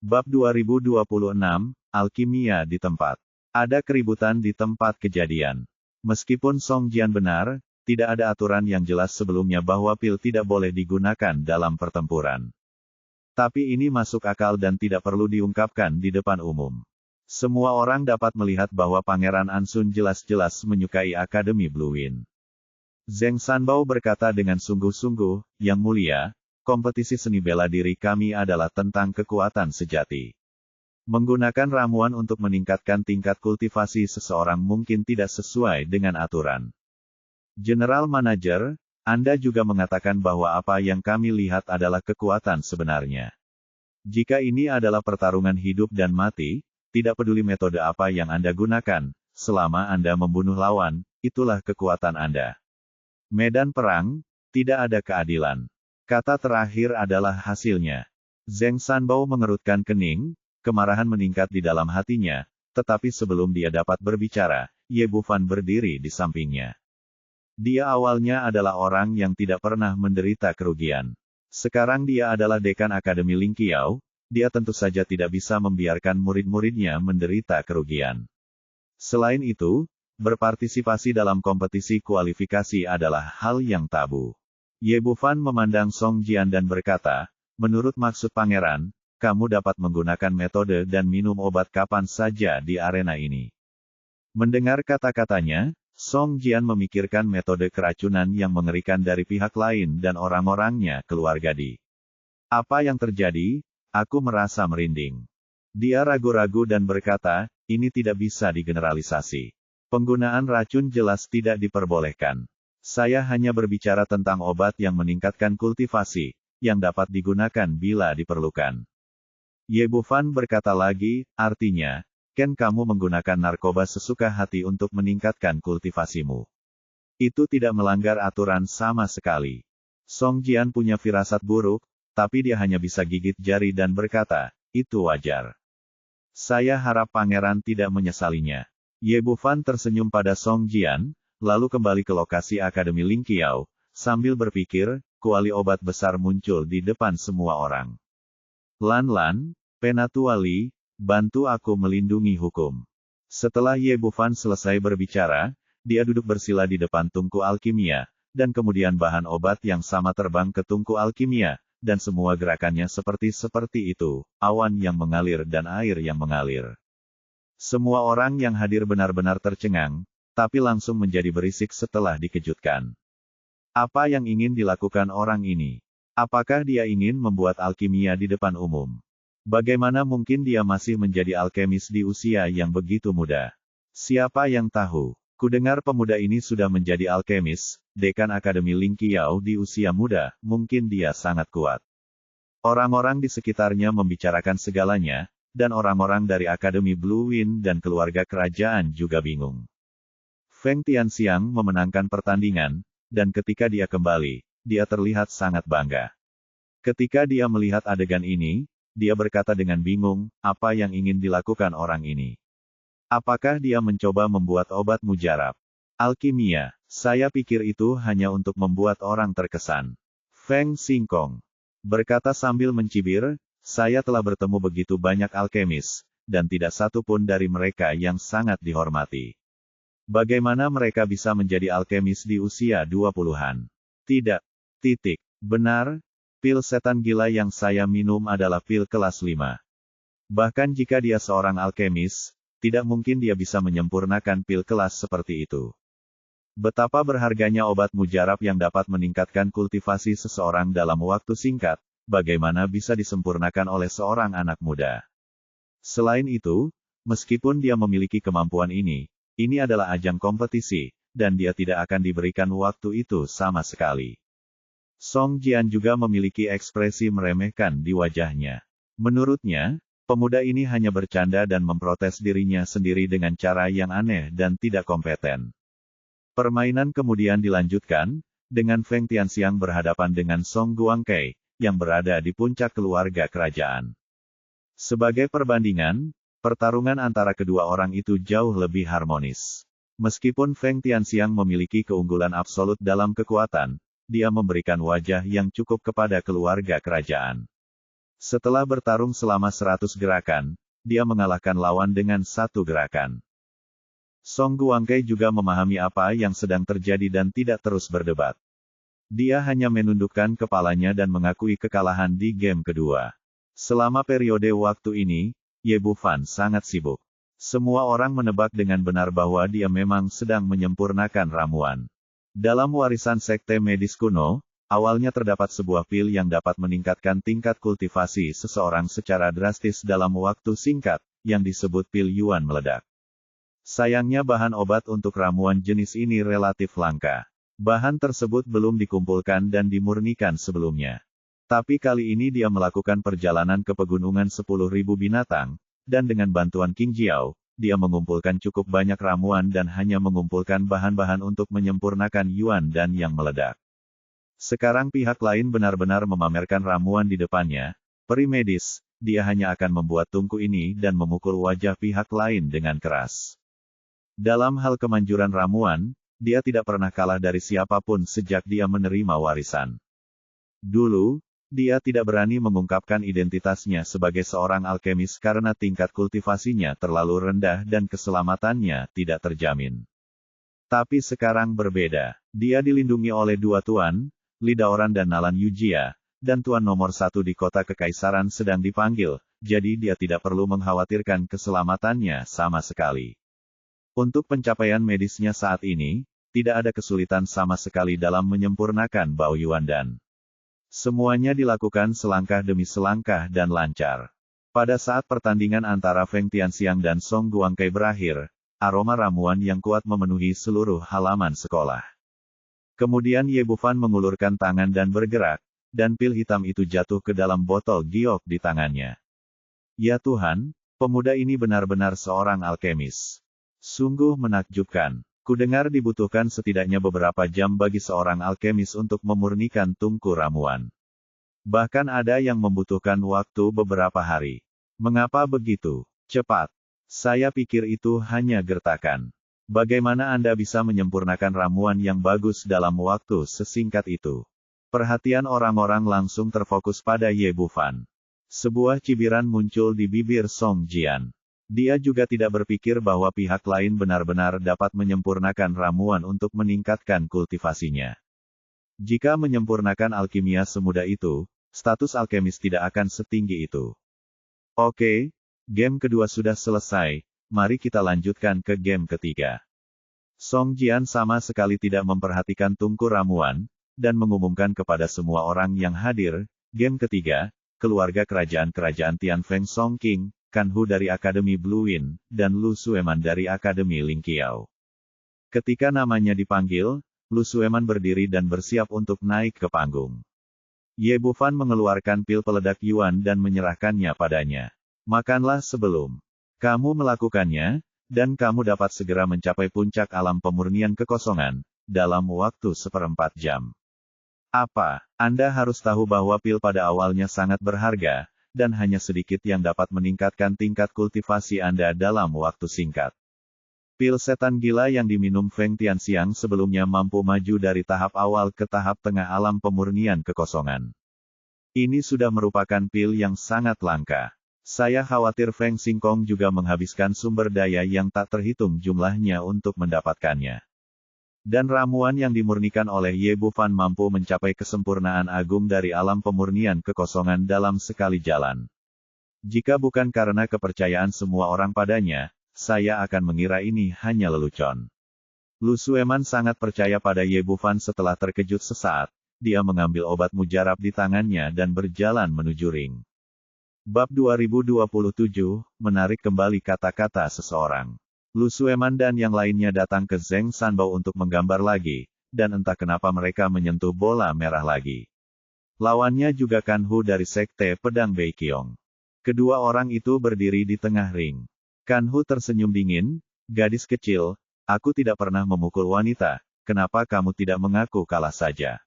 Bab 2026, Alkimia di tempat. Ada keributan di tempat kejadian. Meskipun Song Jian benar, tidak ada aturan yang jelas sebelumnya bahwa pil tidak boleh digunakan dalam pertempuran. Tapi ini masuk akal dan tidak perlu diungkapkan di depan umum. Semua orang dapat melihat bahwa Pangeran Ansun jelas-jelas menyukai Akademi Blue Wind. Zheng Sanbao berkata dengan sungguh-sungguh, Yang Mulia, kompetisi seni bela diri kami adalah tentang kekuatan sejati. Menggunakan ramuan untuk meningkatkan tingkat kultivasi seseorang mungkin tidak sesuai dengan aturan. General Manager, Anda juga mengatakan bahwa apa yang kami lihat adalah kekuatan sebenarnya. Jika ini adalah pertarungan hidup dan mati, tidak peduli metode apa yang Anda gunakan, selama Anda membunuh lawan, itulah kekuatan Anda. Medan perang, tidak ada keadilan. Kata terakhir adalah hasilnya. Zheng Sanbao mengerutkan kening, kemarahan meningkat di dalam hatinya, tetapi sebelum dia dapat berbicara, Ye Bufan berdiri di sampingnya. Dia awalnya adalah orang yang tidak pernah menderita kerugian. Sekarang dia adalah dekan Akademi Lingqiao, dia tentu saja tidak bisa membiarkan murid-muridnya menderita kerugian. Selain itu, berpartisipasi dalam kompetisi kualifikasi adalah hal yang tabu. Ye Bufan memandang Song Jian dan berkata, menurut maksud pangeran, kamu dapat menggunakan metode dan minum obat kapan saja di arena ini. Mendengar kata-katanya, Song Jian memikirkan metode keracunan yang mengerikan dari pihak lain dan orang-orangnya keluarga Di. Apa yang terjadi? Aku merasa merinding. Dia ragu-ragu dan berkata, ini tidak bisa digeneralisasi. Penggunaan racun jelas tidak diperbolehkan. Saya hanya berbicara tentang obat yang meningkatkan kultivasi, yang dapat digunakan bila diperlukan. Ye Bufan berkata lagi, artinya, kamu menggunakan narkoba sesuka hati untuk meningkatkan kultivasimu. Itu tidak melanggar aturan sama sekali. Song Jian punya firasat buruk, tapi dia hanya bisa gigit jari dan berkata, itu wajar. Saya harap pangeran tidak menyesalinya. Ye Bufan tersenyum pada Song Jian, lalu kembali ke lokasi Akademi Lingqiao, sambil berpikir, kuali obat besar muncul di depan semua orang. Lan, Penatuali, bantu aku melindungi hukum. Setelah Ye Bufan selesai berbicara, dia duduk bersila di depan tungku alkimia, dan kemudian bahan obat yang sama terbang ke tungku alkimia, dan semua gerakannya seperti itu, awan yang mengalir dan air yang mengalir. Semua orang yang hadir benar-benar tercengang, tapi langsung menjadi berisik setelah dikejutkan. Apa yang ingin dilakukan orang ini? Apakah dia ingin membuat alkimia di depan umum? Bagaimana mungkin dia masih menjadi alkemis di usia yang begitu muda? Siapa yang tahu? Kudengar pemuda ini sudah menjadi alkemis, dekan Akademi Lingqiao di usia muda, mungkin dia sangat kuat. Orang-orang di sekitarnya membicarakan segalanya, dan orang-orang dari Akademi Blue Wind dan keluarga kerajaan juga bingung. Feng Tianxiang memenangkan pertandingan, dan ketika dia kembali, dia terlihat sangat bangga. Ketika dia melihat adegan ini, dia berkata dengan bingung, apa yang ingin dilakukan orang ini? Apakah dia mencoba membuat obat mujarab? Alkimia, saya pikir itu hanya untuk membuat orang terkesan. Feng Xingkong berkata sambil mencibir, saya telah bertemu begitu banyak alkemis, dan tidak satu pun dari mereka yang sangat dihormati. Bagaimana mereka bisa menjadi alkemis di usia 20-an? Tidak. Benar, pil setan gila yang saya minum adalah pil kelas 5. Bahkan jika dia seorang alkemis, tidak mungkin dia bisa menyempurnakan pil kelas seperti itu. Betapa berharganya obat mujarab yang dapat meningkatkan kultivasi seseorang dalam waktu singkat, bagaimana bisa disempurnakan oleh seorang anak muda. Selain itu, meskipun dia memiliki kemampuan ini adalah ajang kompetisi, dan dia tidak akan diberikan waktu itu sama sekali. Song Jian juga memiliki ekspresi meremehkan di wajahnya. Menurutnya, pemuda ini hanya bercanda dan memprotes dirinya sendiri dengan cara yang aneh dan tidak kompeten. Permainan kemudian dilanjutkan, dengan Feng Tianxiang berhadapan dengan Song Guangkei, yang berada di puncak keluarga kerajaan. Sebagai perbandingan, pertarungan antara kedua orang itu jauh lebih harmonis. Meskipun Feng Tianxiang memiliki keunggulan absolut dalam kekuatan, dia memberikan wajah yang cukup kepada keluarga kerajaan. Setelah bertarung selama 100 gerakan, dia mengalahkan lawan dengan 1 gerakan. Song Guangkai juga memahami apa yang sedang terjadi dan tidak terus berdebat. Dia hanya menundukkan kepalanya dan mengakui kekalahan di game kedua. Selama periode waktu ini, Ye Bufan sangat sibuk. Semua orang menebak dengan benar bahwa dia memang sedang menyempurnakan ramuan. Dalam warisan sekte medis kuno, awalnya terdapat sebuah pil yang dapat meningkatkan tingkat kultivasi seseorang secara drastis dalam waktu singkat, yang disebut pil Yuan meledak. Sayangnya bahan obat untuk ramuan jenis ini relatif langka. Bahan tersebut belum dikumpulkan dan dimurnikan sebelumnya. Tapi kali ini dia melakukan perjalanan ke pegunungan 10.000 binatang, dan dengan bantuan King Jiao, dia mengumpulkan cukup banyak ramuan dan hanya mengumpulkan bahan-bahan untuk menyempurnakan Yuan dan yang meledak. Sekarang pihak lain benar-benar memamerkan ramuan di depannya. Peri medis, dia hanya akan membuat tungku ini dan memukul wajah pihak lain dengan keras. Dalam hal kemanjuran ramuan, dia tidak pernah kalah dari siapapun sejak dia menerima warisan. Dulu, dia tidak berani mengungkapkan identitasnya sebagai seorang alkemis karena tingkat kultivasinya terlalu rendah dan keselamatannya tidak terjamin. Tapi sekarang berbeda. Dia dilindungi oleh 2 tuan, Li Daoran dan Nalan Yujia, dan tuan nomor 1 di kota kekaisaran sedang dipanggil, jadi dia tidak perlu mengkhawatirkan keselamatannya sama sekali. Untuk pencapaian medisnya saat ini, tidak ada kesulitan sama sekali dalam menyempurnakan Bao Yuan dan semuanya dilakukan selangkah demi selangkah dan lancar. Pada saat pertandingan antara Feng Tianxiang dan Song Guangkai berakhir, aroma ramuan yang kuat memenuhi seluruh halaman sekolah. Kemudian Ye Bufan mengulurkan tangan dan bergerak, dan pil hitam itu jatuh ke dalam botol giok di tangannya. Ya Tuhan, pemuda ini benar-benar seorang alkemis. Sungguh menakjubkan. Kudengar dibutuhkan setidaknya beberapa jam bagi seorang alkemis untuk memurnikan tungku ramuan. Bahkan ada yang membutuhkan waktu beberapa hari. Mengapa begitu cepat? Saya pikir itu hanya gertakan. Bagaimana Anda bisa menyempurnakan ramuan yang bagus dalam waktu sesingkat itu? Perhatian orang-orang langsung terfokus pada Ye Bufan. Sebuah cibiran muncul di bibir Song Jian. Dia juga tidak berpikir bahwa pihak lain benar-benar dapat menyempurnakan ramuan untuk meningkatkan kultivasinya. Jika menyempurnakan alkimia semudah itu, status alkemis tidak akan setinggi itu. Oke, game kedua sudah selesai, mari kita lanjutkan ke game ketiga. Song Jian sama sekali tidak memperhatikan tungku ramuan, dan mengumumkan kepada semua orang yang hadir, game ketiga, keluarga kerajaan-kerajaan Tianfeng Song Qing, Kanhu dari Akademi Blue Wind, dan Lu Sueman dari Akademi Lingqiao. Ketika namanya dipanggil, Lu Sueman berdiri dan bersiap untuk naik ke panggung. Ye Bufan mengeluarkan pil peledak Yuan dan menyerahkannya padanya. Makanlah sebelum kamu melakukannya, dan kamu dapat segera mencapai puncak alam pemurnian kekosongan, dalam waktu 1/4 jam. Apa? Anda harus tahu bahwa pil pada awalnya sangat berharga, dan hanya sedikit yang dapat meningkatkan tingkat kultivasi Anda dalam waktu singkat. Pil setan gila yang diminum Feng Tianxiang sebelumnya mampu maju dari tahap awal ke tahap tengah alam pemurnian kekosongan. Ini sudah merupakan pil yang sangat langka. Saya khawatir Feng Xingkong juga menghabiskan sumber daya yang tak terhitung jumlahnya untuk mendapatkannya. Dan ramuan yang dimurnikan oleh Ye Bufan mampu mencapai kesempurnaan agung dari alam pemurnian kekosongan dalam sekali jalan. Jika bukan karena kepercayaan semua orang padanya, saya akan mengira ini hanya lelucon. Lu Sueman sangat percaya pada Ye Bufan setelah terkejut sesaat, dia mengambil obat mujarab di tangannya dan berjalan menuju ring. Bab 2027, menarik kembali kata-kata seseorang. Lu Sueman dan yang lainnya datang ke Zheng Sanbao untuk menggambar lagi, dan entah kenapa mereka menyentuh bola merah lagi. Lawannya juga Kanhu dari Sekte Pedang Beiqiong. Kedua orang itu berdiri di tengah ring. Kanhu tersenyum dingin, gadis kecil, aku tidak pernah memukul wanita, kenapa kamu tidak mengaku kalah saja?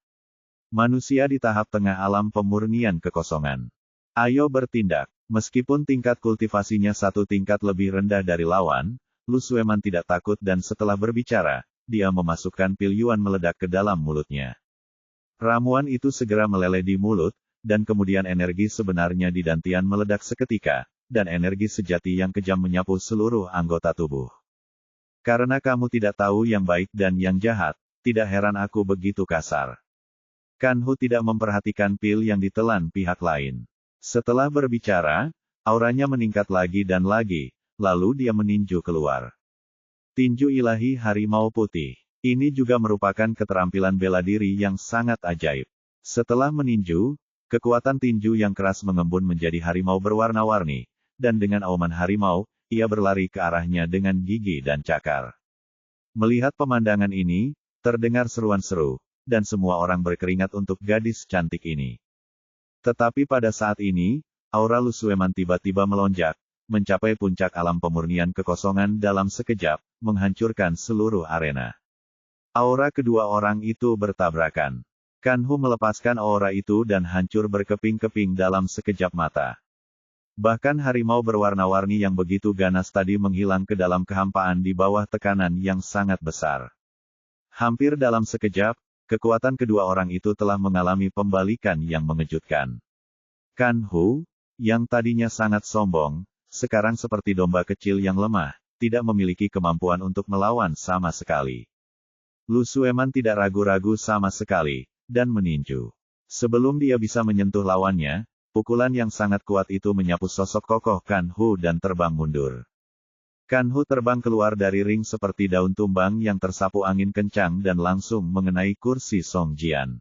Manusia di tahap tengah alam pemurnian kekosongan. Ayo bertindak, meskipun tingkat kultivasinya 1 tingkat lebih rendah dari lawan, Lu Sueman tidak takut dan setelah berbicara, dia memasukkan pil Yuan meledak ke dalam mulutnya. Ramuan itu segera meleleh di mulut, dan kemudian energi sebenarnya di Dantian meledak seketika, dan energi sejati yang kejam menyapu seluruh anggota tubuh. Karena kamu tidak tahu yang baik dan yang jahat, tidak heran aku begitu kasar. Kanhu tidak memperhatikan pil yang ditelan pihak lain. Setelah berbicara, auranya meningkat lagi dan lagi, lalu dia meninju keluar. Tinju ilahi harimau putih. Ini juga merupakan keterampilan bela diri yang sangat ajaib. Setelah meninju, kekuatan tinju yang keras mengembun menjadi harimau berwarna-warni, dan dengan auman harimau, ia berlari ke arahnya dengan gigi dan cakar. Melihat pemandangan ini, terdengar seruan seru, dan semua orang berkeringat untuk gadis cantik ini. Tetapi pada saat ini, aura Lu Sueman tiba-tiba melonjak, mencapai puncak alam pemurnian kekosongan dalam sekejap, menghancurkan seluruh arena. Aura kedua orang itu bertabrakan. Kanhu melepaskan aura itu dan hancur berkeping-keping dalam sekejap mata. Bahkan harimau berwarna-warni yang begitu ganas tadi menghilang ke dalam kehampaan di bawah tekanan yang sangat besar. Hampir dalam sekejap, kekuatan kedua orang itu telah mengalami pembalikan yang mengejutkan. Kanhu, yang tadinya sangat sombong, sekarang seperti domba kecil yang lemah, tidak memiliki kemampuan untuk melawan sama sekali. Lu Sueman tidak ragu-ragu sama sekali, dan meninju. Sebelum dia bisa menyentuh lawannya, pukulan yang sangat kuat itu menyapu sosok kokoh Kanhu dan terbang mundur. Kanhu terbang keluar dari ring seperti daun tumbang yang tersapu angin kencang dan langsung mengenai kursi Song Jian.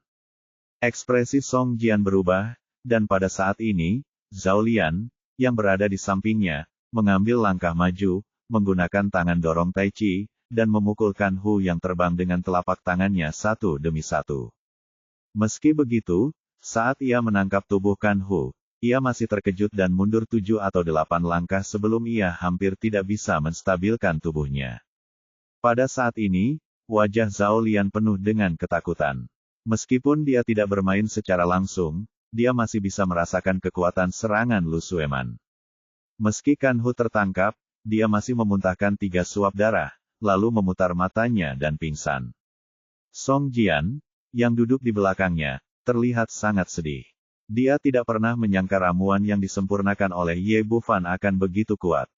Ekspresi Song Jian berubah, dan pada saat ini, Zhao Lian, yang berada di sampingnya, mengambil langkah maju, menggunakan tangan dorong Tai Chi, dan memukul Kanhu yang terbang dengan telapak tangannya satu demi satu. Meski begitu, saat ia menangkap tubuh Kanhu, ia masih terkejut dan mundur 7 atau 8 langkah sebelum ia hampir tidak bisa menstabilkan tubuhnya. Pada saat ini, wajah Zhao Lian penuh dengan ketakutan. Meskipun dia tidak bermain secara langsung, dia masih bisa merasakan kekuatan serangan Lu Sueman. Meski Kanhu tertangkap, dia masih memuntahkan 3 suap darah, lalu memutar matanya dan pingsan. Song Jian, yang duduk di belakangnya, terlihat sangat sedih. Dia tidak pernah menyangka ramuan yang disempurnakan oleh Ye Bufan akan begitu kuat.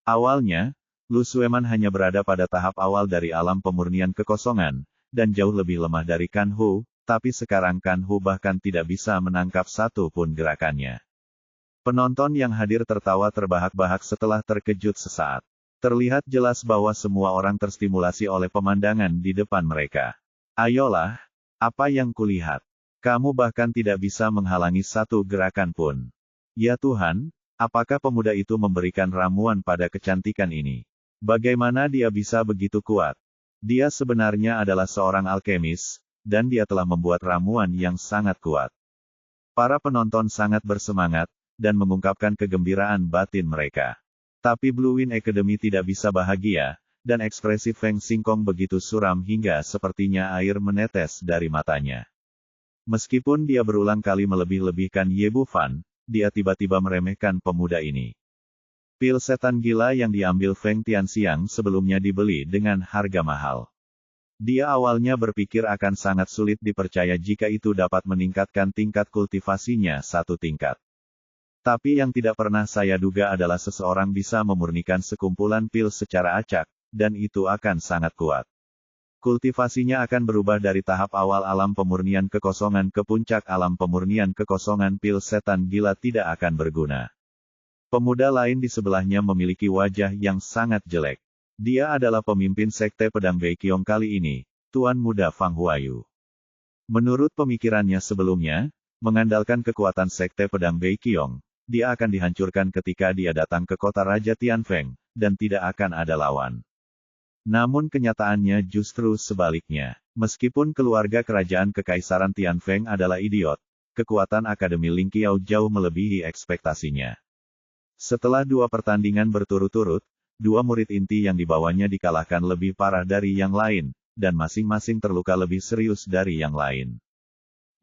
Awalnya, Lu Sueman hanya berada pada tahap awal dari alam pemurnian kekosongan, dan jauh lebih lemah dari Kanhu, tapi sekarang Kanhu bahkan tidak bisa menangkap satu pun gerakannya. Penonton yang hadir tertawa terbahak-bahak setelah terkejut sesaat. Terlihat jelas bahwa semua orang terstimulasi oleh pemandangan di depan mereka. Ayolah, apa yang kulihat? Kamu bahkan tidak bisa menghalangi satu gerakan pun. Ya Tuhan, apakah pemuda itu memberikan ramuan pada kecantikan ini? Bagaimana dia bisa begitu kuat? Dia sebenarnya adalah seorang alkemis, dan dia telah membuat ramuan yang sangat kuat. Para penonton sangat bersemangat, dan mengungkapkan kegembiraan batin mereka. Tapi Blue Wind Academy tidak bisa bahagia, dan ekspresi Feng Xingkong begitu suram hingga sepertinya air menetes dari matanya. Meskipun dia berulang kali melebih-lebihkan Ye Bufan, dia tiba-tiba meremehkan pemuda ini. Pil setan gila yang diambil Feng Tianxiang sebelumnya dibeli dengan harga mahal. Dia awalnya berpikir akan sangat sulit dipercaya jika itu dapat meningkatkan tingkat kultivasinya satu tingkat. Tapi yang tidak pernah saya duga adalah seseorang bisa memurnikan sekumpulan pil secara acak, dan itu akan sangat kuat. Kultivasinya akan berubah dari tahap awal alam pemurnian kekosongan ke puncak alam pemurnian kekosongan. Pil setan gila tidak akan berguna. Pemuda lain di sebelahnya memiliki wajah yang sangat jelek. Dia adalah pemimpin sekte pedang Beiqiong kali ini, Tuan Muda Fang Huayu. Menurut pemikirannya sebelumnya, mengandalkan kekuatan sekte pedang Beiqiong, dia akan dihancurkan ketika dia datang ke kota Raja Tianfeng, dan tidak akan ada lawan. Namun kenyataannya justru sebaliknya. Meskipun keluarga kerajaan Kekaisaran Tianfeng adalah idiot, kekuatan Akademi Ling Qiao jauh melebihi ekspektasinya. Setelah 2 pertandingan berturut-turut, 2 murid inti yang dibawanya dikalahkan lebih parah dari yang lain, dan masing-masing terluka lebih serius dari yang lain.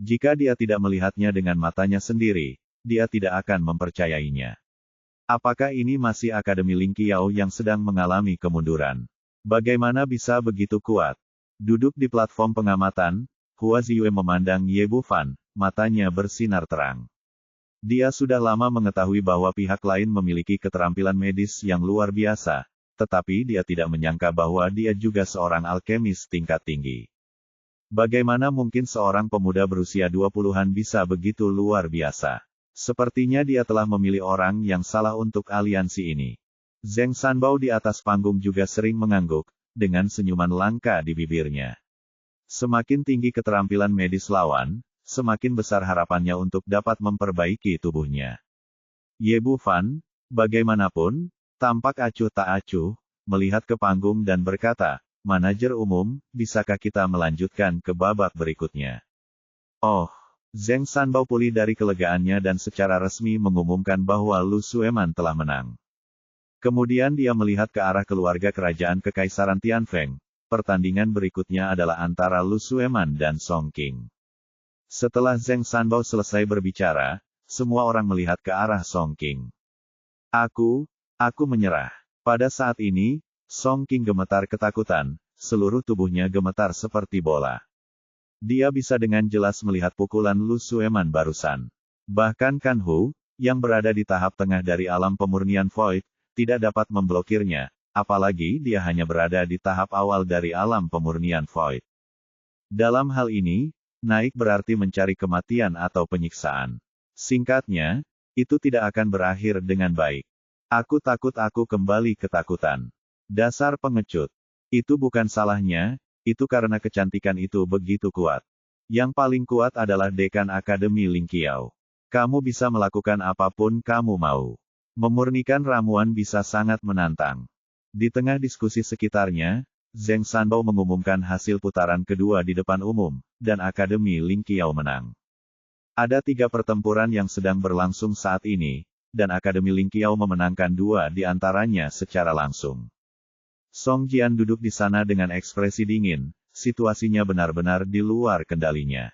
Jika dia tidak melihatnya dengan matanya sendiri, dia tidak akan mempercayainya. Apakah ini masih Akademi Ling Qiao yang sedang mengalami kemunduran? Bagaimana bisa begitu kuat? Duduk di platform pengamatan, Hua Ziyue memandang Ye Bufan, matanya bersinar terang. Dia sudah lama mengetahui bahwa pihak lain memiliki keterampilan medis yang luar biasa, tetapi dia tidak menyangka bahwa dia juga seorang alkemis tingkat tinggi. Bagaimana mungkin seorang pemuda berusia 20-an bisa begitu luar biasa? Sepertinya dia telah memilih orang yang salah untuk aliansi ini. Zheng Sanbao di atas panggung juga sering mengangguk, dengan senyuman langka di bibirnya. Semakin tinggi keterampilan medis lawan, semakin besar harapannya untuk dapat memperbaiki tubuhnya. Ye Bufan, bagaimanapun, tampak acuh tak acuh, melihat ke panggung dan berkata, "Manajer umum, bisakah kita melanjutkan ke babak berikutnya?" Oh, Zheng Sanbao pulih dari kelegaannya dan secara resmi mengumumkan bahwa Lu Sueman telah menang. Kemudian dia melihat ke arah keluarga kerajaan Kekaisaran Tianfeng. Pertandingan berikutnya adalah antara Lu Sueman dan Song Qing. Setelah Zheng Sanbao selesai berbicara, semua orang melihat ke arah Song Qing. Aku menyerah. Pada saat ini, Song Qing gemetar ketakutan, seluruh tubuhnya gemetar seperti bola. Dia bisa dengan jelas melihat pukulan Lu Sueman barusan. Bahkan Kan Hu, yang berada di tahap tengah dari alam pemurnian Void, tidak dapat memblokirnya, apalagi dia hanya berada di tahap awal dari alam pemurnian Void. Dalam hal ini, naik berarti mencari kematian atau penyiksaan. Singkatnya, itu tidak akan berakhir dengan baik. Aku takut aku kembali ketakutan. Dasar pengecut. Itu bukan salahnya, itu karena kecantikan itu begitu kuat. Yang paling kuat adalah Dekan Akademi Ling Qiao. Kamu bisa melakukan apapun kamu mau. Memurnikan ramuan bisa sangat menantang. Di tengah diskusi sekitarnya, Zheng Sanbao mengumumkan hasil putaran kedua di depan umum, dan Akademi Ling Qiao menang. Ada 3 pertempuran yang sedang berlangsung saat ini, dan Akademi Ling Qiao memenangkan 2 di antaranya secara langsung. Song Jian duduk di sana dengan ekspresi dingin, situasinya benar-benar di luar kendalinya.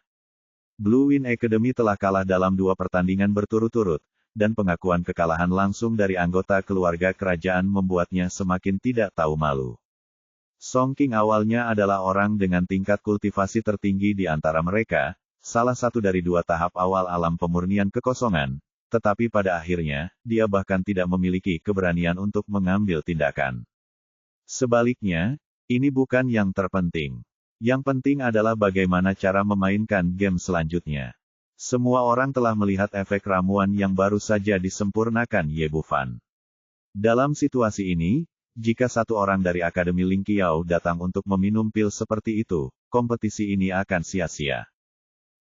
Blue Wind Academy telah kalah dalam 2 pertandingan berturut-turut, dan pengakuan kekalahan langsung dari anggota keluarga kerajaan membuatnya semakin tidak tahu malu. Song Qing awalnya adalah orang dengan tingkat kultivasi tertinggi di antara mereka, salah satu dari 2 tahap awal alam pemurnian kekosongan, tetapi pada akhirnya, dia bahkan tidak memiliki keberanian untuk mengambil tindakan. Sebaliknya, ini bukan yang terpenting. Yang penting adalah bagaimana cara memainkan game selanjutnya. Semua orang telah melihat efek ramuan yang baru saja disempurnakan Ye Bufan. Dalam situasi ini, jika satu orang dari Akademi Ling Qiao datang untuk meminum pil seperti itu, kompetisi ini akan sia-sia.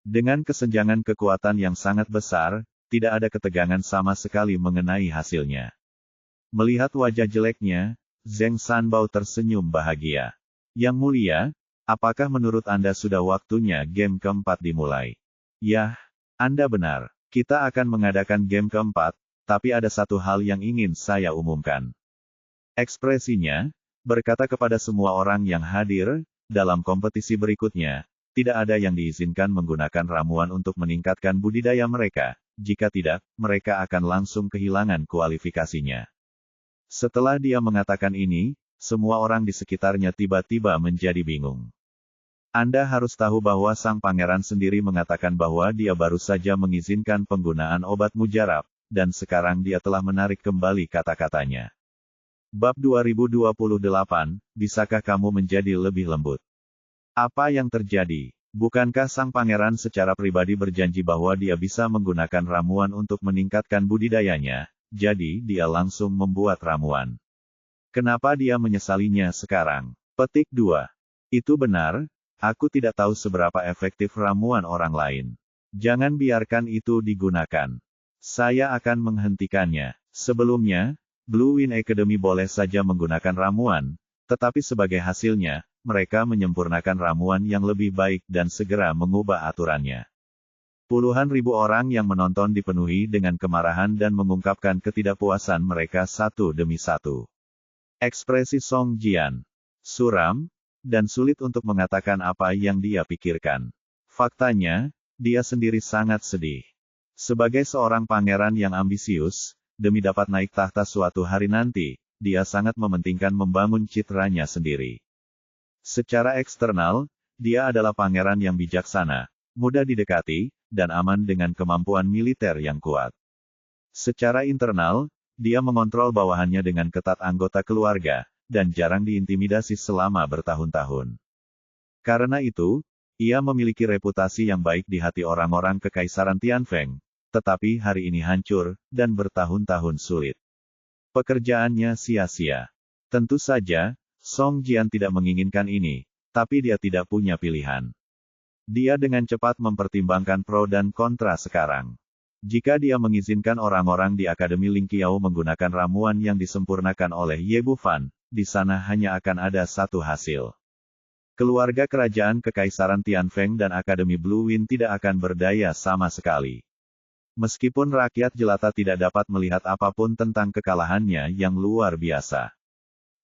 Dengan kesenjangan kekuatan yang sangat besar, tidak ada ketegangan sama sekali mengenai hasilnya. Melihat wajah jeleknya, Zheng Sanbao tersenyum bahagia. Yang mulia, apakah menurut Anda sudah waktunya game keempat dimulai? Yah, Anda benar. Kita akan mengadakan game keempat, tapi ada satu hal yang ingin saya umumkan. Ekspresinya, berkata kepada semua orang yang hadir, dalam kompetisi berikutnya, tidak ada yang diizinkan menggunakan ramuan untuk meningkatkan budidaya mereka, jika tidak, mereka akan langsung kehilangan kualifikasinya. Setelah dia mengatakan ini, semua orang di sekitarnya tiba-tiba menjadi bingung. Anda harus tahu bahwa sang pangeran sendiri mengatakan bahwa dia baru saja mengizinkan penggunaan obat mujarab, dan sekarang dia telah menarik kembali kata-katanya. Bab 2028, bisakah kamu menjadi lebih lembut? Apa yang terjadi? Bukankah sang pangeran secara pribadi berjanji bahwa dia bisa menggunakan ramuan untuk meningkatkan budidayanya, jadi dia langsung membuat ramuan. Kenapa dia menyesalinya sekarang? Petik 2. Itu benar, aku tidak tahu seberapa efektif ramuan orang lain. Jangan biarkan itu digunakan. Saya akan menghentikannya. Sebelumnya, Blue Wind Academy boleh saja menggunakan ramuan, tetapi sebagai hasilnya, mereka menyempurnakan ramuan yang lebih baik dan segera mengubah aturannya. Puluhan ribu orang yang menonton dipenuhi dengan kemarahan dan mengungkapkan ketidakpuasan mereka satu demi satu. Ekspresi Song Jian suram, dan sulit untuk mengatakan apa yang dia pikirkan. Faktanya, dia sendiri sangat sedih. Sebagai seorang pangeran yang ambisius, demi dapat naik tahta suatu hari nanti, dia sangat mementingkan membangun citranya sendiri. Secara eksternal, dia adalah pangeran yang bijaksana, mudah didekati, dan aman dengan kemampuan militer yang kuat. Secara internal, dia mengontrol bawahannya dengan ketat anggota keluarga, dan jarang diintimidasi selama bertahun-tahun. Karena itu, ia memiliki reputasi yang baik di hati orang-orang Kekaisaran Tianfeng, tetapi hari ini hancur, dan bertahun-tahun sulit. Pekerjaannya sia-sia. Tentu saja, Song Jian tidak menginginkan ini, tapi dia tidak punya pilihan. Dia dengan cepat mempertimbangkan pro dan kontra sekarang. Jika dia mengizinkan orang-orang di Akademi Ling Qiao menggunakan ramuan yang disempurnakan oleh Ye Bufan, di sana hanya akan ada satu hasil. Keluarga kerajaan Kekaisaran Tianfeng dan Akademi Blue Wind tidak akan berdaya sama sekali. Meskipun rakyat jelata tidak dapat melihat apapun tentang kekalahannya yang luar biasa.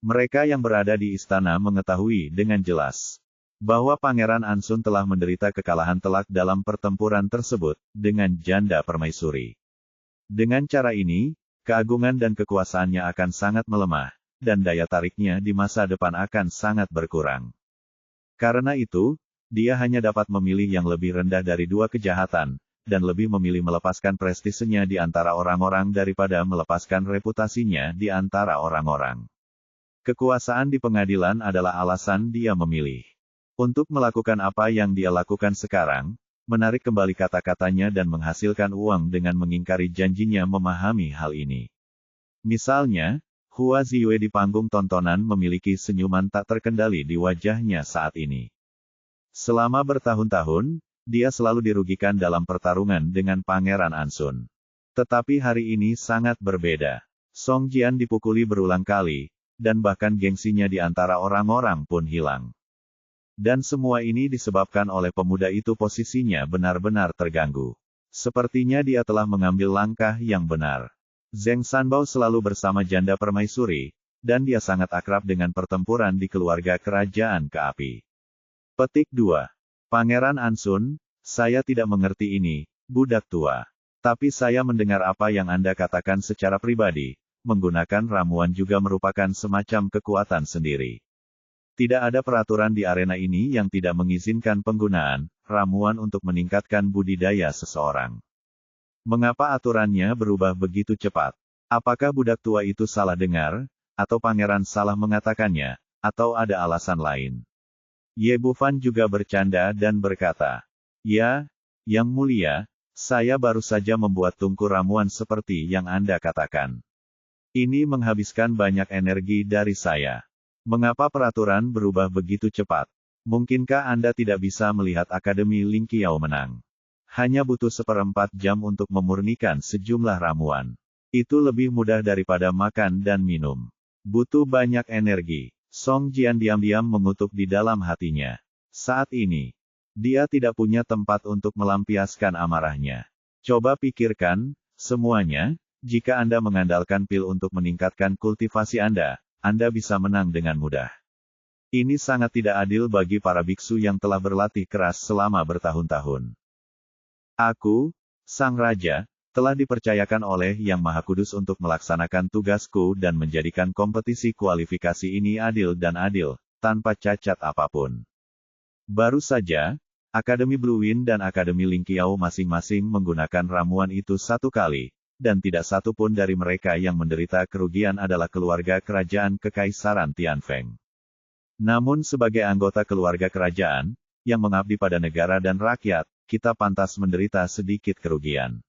Mereka yang berada di istana mengetahui dengan jelas bahwa Pangeran Ansun telah menderita kekalahan telak dalam pertempuran tersebut, dengan janda permaisuri. Dengan cara ini, keagungan dan kekuasaannya akan sangat melemah, dan daya tariknya di masa depan akan sangat berkurang. Karena itu, dia hanya dapat memilih yang lebih rendah dari dua kejahatan, dan lebih memilih melepaskan prestisenya di antara orang-orang daripada melepaskan reputasinya di antara orang-orang. Kekuasaan di pengadilan adalah alasan dia memilih. Untuk melakukan apa yang dia lakukan sekarang, menarik kembali kata-katanya dan menghasilkan uang dengan mengingkari janjinya memahami hal ini. Misalnya, Hua Ziyue di panggung tontonan memiliki senyuman tak terkendali di wajahnya saat ini. Selama bertahun-tahun, dia selalu dirugikan dalam pertarungan dengan Pangeran Ansun. Tetapi hari ini sangat berbeda. Song Jian dipukuli berulang kali, dan bahkan gengsinya di antara orang-orang pun hilang. Dan semua ini disebabkan oleh pemuda itu posisinya benar-benar terganggu. Sepertinya dia telah mengambil langkah yang benar. Zheng Sanbao selalu bersama janda permaisuri, dan dia sangat akrab dengan pertempuran di keluarga kerajaan Keapi. Petik 2. Pangeran Ansun, saya tidak mengerti ini, budak tua. Tapi saya mendengar apa yang Anda katakan secara pribadi, menggunakan ramuan juga merupakan semacam kekuatan sendiri. Tidak ada peraturan di arena ini yang tidak mengizinkan penggunaan ramuan untuk meningkatkan budidaya seseorang. Mengapa aturannya berubah begitu cepat? Apakah budak tua itu salah dengar, atau pangeran salah mengatakannya, atau ada alasan lain? Ye Bufan juga bercanda dan berkata, "Ya, Yang Mulia, saya baru saja membuat tungku ramuan seperti yang Anda katakan. Ini menghabiskan banyak energi dari saya. Mengapa peraturan berubah begitu cepat? Mungkinkah Anda tidak bisa melihat Akademi Ling Qiao menang? Hanya butuh 1/4 jam untuk memurnikan sejumlah ramuan. Itu lebih mudah daripada makan dan minum. Butuh banyak energi." Song Jian diam-diam mengutuk di dalam hatinya. Saat ini, dia tidak punya tempat untuk melampiaskan amarahnya. Coba pikirkan, semuanya, jika Anda mengandalkan pil untuk meningkatkan kultivasi Anda bisa menang dengan mudah. Ini sangat tidak adil bagi para biksu yang telah berlatih keras selama bertahun-tahun. Aku, Sang Raja, telah dipercayakan oleh Yang Maha Kudus untuk melaksanakan tugasku dan menjadikan kompetisi kualifikasi ini adil dan adil, tanpa cacat apapun. Baru saja, Akademi Blue Wind dan Akademi Ling Qiao masing-masing menggunakan ramuan itu 1 kali, dan tidak satu pun dari mereka yang menderita kerugian adalah keluarga kerajaan Kekaisaran Tianfeng. Namun sebagai anggota keluarga kerajaan, yang mengabdi pada negara dan rakyat, kita pantas menderita sedikit kerugian.